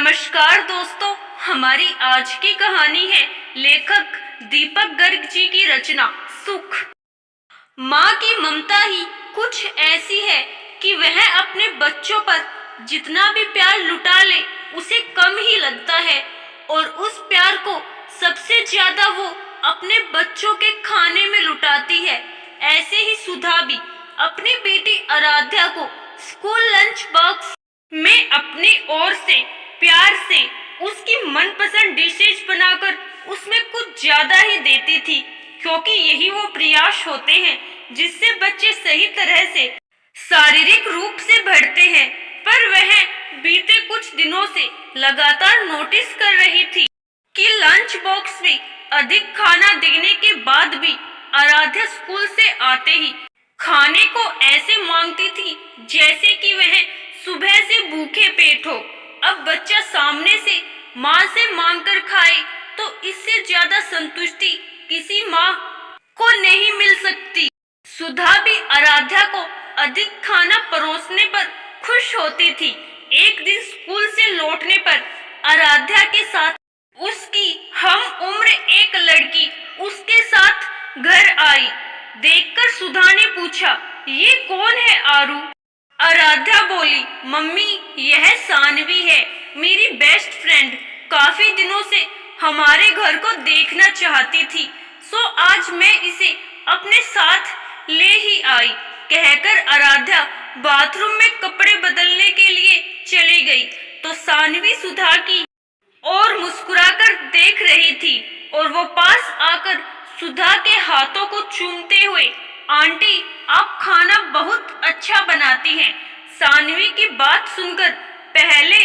नमस्कार दोस्तों, हमारी आज की कहानी है लेखक दीपक गर्ग जी की रचना सुख। माँ की ममता ही कुछ ऐसी है कि वह अपने बच्चों पर जितना भी प्यार लुटा ले उसे कम ही लगता है, और उस प्यार को सबसे ज्यादा वो अपने बच्चों के खाने में लुटाती है। ऐसे ही सुधा भी अपनी बेटी आराध्या को स्कूल लंच बॉक्स में अपनी ओर से प्यार से उसकी मनपसंद डिशेज बनाकर उसमें कुछ ज्यादा ही देती थी, क्योंकि यही वो प्रयास होते हैं जिससे बच्चे सही तरह से शारीरिक रूप से बढ़ते हैं। पर वह बीते कुछ दिनों से लगातार नोटिस कर रही थी कि लंच बॉक्स में अधिक खाना देने के बाद भी आराध्या स्कूल से आते ही खाने को ऐसे मांगती थी जैसे कि वह सुबह से भूखे पेट हो। अब बच्चा सामने से माँ से मांगकर खाए तो इससे ज्यादा संतुष्टि किसी माँ को नहीं मिल सकती। सुधा भी आराध्या को अधिक खाना परोसने पर खुश होती थी। एक दिन स्कूल से लौटने पर आराध्या के साथ उसकी हम उम्र एक लड़की उसके साथ घर आई। देखकर सुधा ने पूछा, ये कौन है आरू? आराध्या बोली, मम्मी यह सानवी है, मेरी बेस्ट फ्रेंड। काफी दिनों से हमारे घर को देखना चाहती थी, सो आज मैं इसे अपने साथ ले ही आई। कहकर आराध्या बाथरूम में कपड़े बदलने के लिए चली गई तो सानवी सुधा की और मुस्कुराकर देख रही थी, और वो पास आकर सुधा के हाथों को चूमते हुए, आंटी आप खाना बहुत अच्छा बनाती हैं। सानवी की बात सुनकर पहले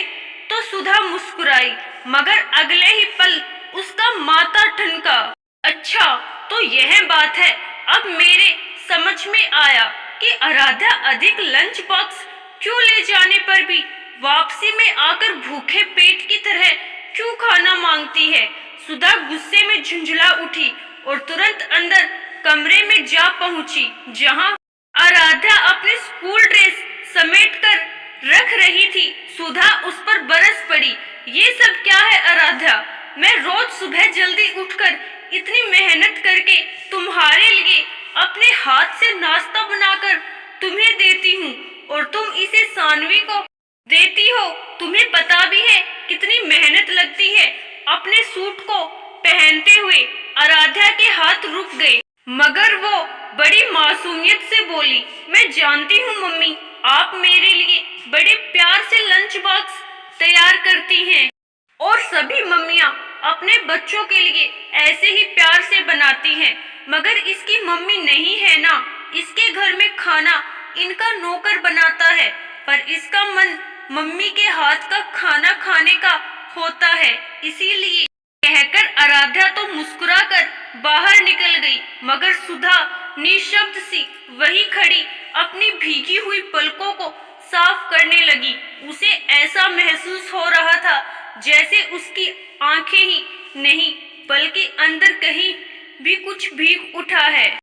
तो सुधा मुस्कुराई, मगर अगले ही पल उसका माथा ठनका। अच्छा तो यह बात है, अब मेरे समझ में आया कि आराध्या अधिक लंच बॉक्स क्यों ले जाने पर भी वापसी में आकर भूखे पेट की तरह क्यों खाना मांगती है। सुधा गुस्से में झुंझला उठी और तुरंत अंदर कमरे में जा पहुंची, जहां आराध्या अपने स्कूल ड्रेस समेट कर रख रही थी। सुधा उस पर बरस पड़ी, ये सब क्या है आराध्या? मैं रोज सुबह जल्दी उठकर इतनी मेहनत करके तुम्हारे लिए अपने हाथ से नाश्ता बनाकर तुम्हें देती हूँ, और तुम इसे सानवी को देती हो। तुम्हें पता भी है कितनी मेहनत लगती है। अपने सूट को पहनते हुए आराध्या के हाथ रुक गए, मगर वो बड़ी मासूमियत से बोली, मैं जानती हूँ मम्मी, आप मेरे लिए बड़े प्यार से लंच बॉक्स तैयार करती हैं, और सभी मम्मियाँ अपने बच्चों के लिए ऐसे ही प्यार से बनाती हैं, मगर इसकी मम्मी नहीं है ना, इसके घर में खाना इनका नौकर बनाता है, पर इसका मन मम्मी के हाथ का खाना खाने का होता है, इसीलिए। कहकर आराध्या तो मुस्कुराकर बाहर निकल गई, मगर सुधा निशब्द सी वही खड़ी अपनी भीगी हुई पलकों को साफ करने लगी। उसे ऐसा महसूस हो रहा था जैसे उसकी आंखें ही नहीं बल्कि अंदर कहीं भी कुछ भीग उठा है।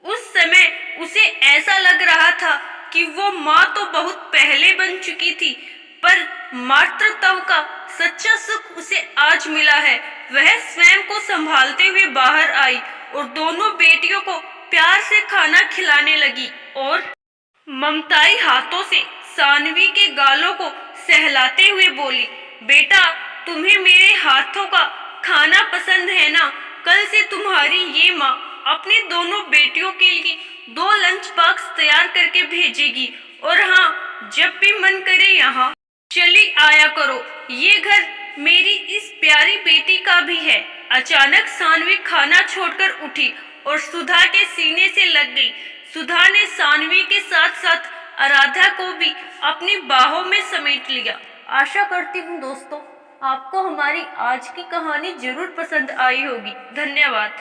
उस समय उसे ऐसा लग रहा था कि वो माँ तो बहुत पहले बन चुकी थी, पर मातृत्व का सच्चा सुख उसे आज मिला है। वह स्वयं को संभालते हुए बाहर आई और दोनों बेटियों को प्यार से खाना खिलाने लगी, और ममताई हाथों से सानवी के गालों को सहलाते हुए बोली, बेटा तुम्हें मेरे हाथों का खाना पसंद है ना? कल से तुम्हारी ये माँ अपनी दोनों बेटियों के लिए 2 लंच बॉक्स तैयार करके भेजेगी, और हाँ, जब भी मन करे यहाँ चली आया करो। ये घर मेरी इस प्यारी बेटी का भी है। अचानक सानवी खाना छोड़कर उठी और सुधा के सीने से लग गई। सुधा ने सानवी के साथ साथ आराध्या को भी अपनी बाहों में समेट लिया। आशा करती हूँ दोस्तों आपको हमारी आज की कहानी जरूर पसंद आई होगी। धन्यवाद।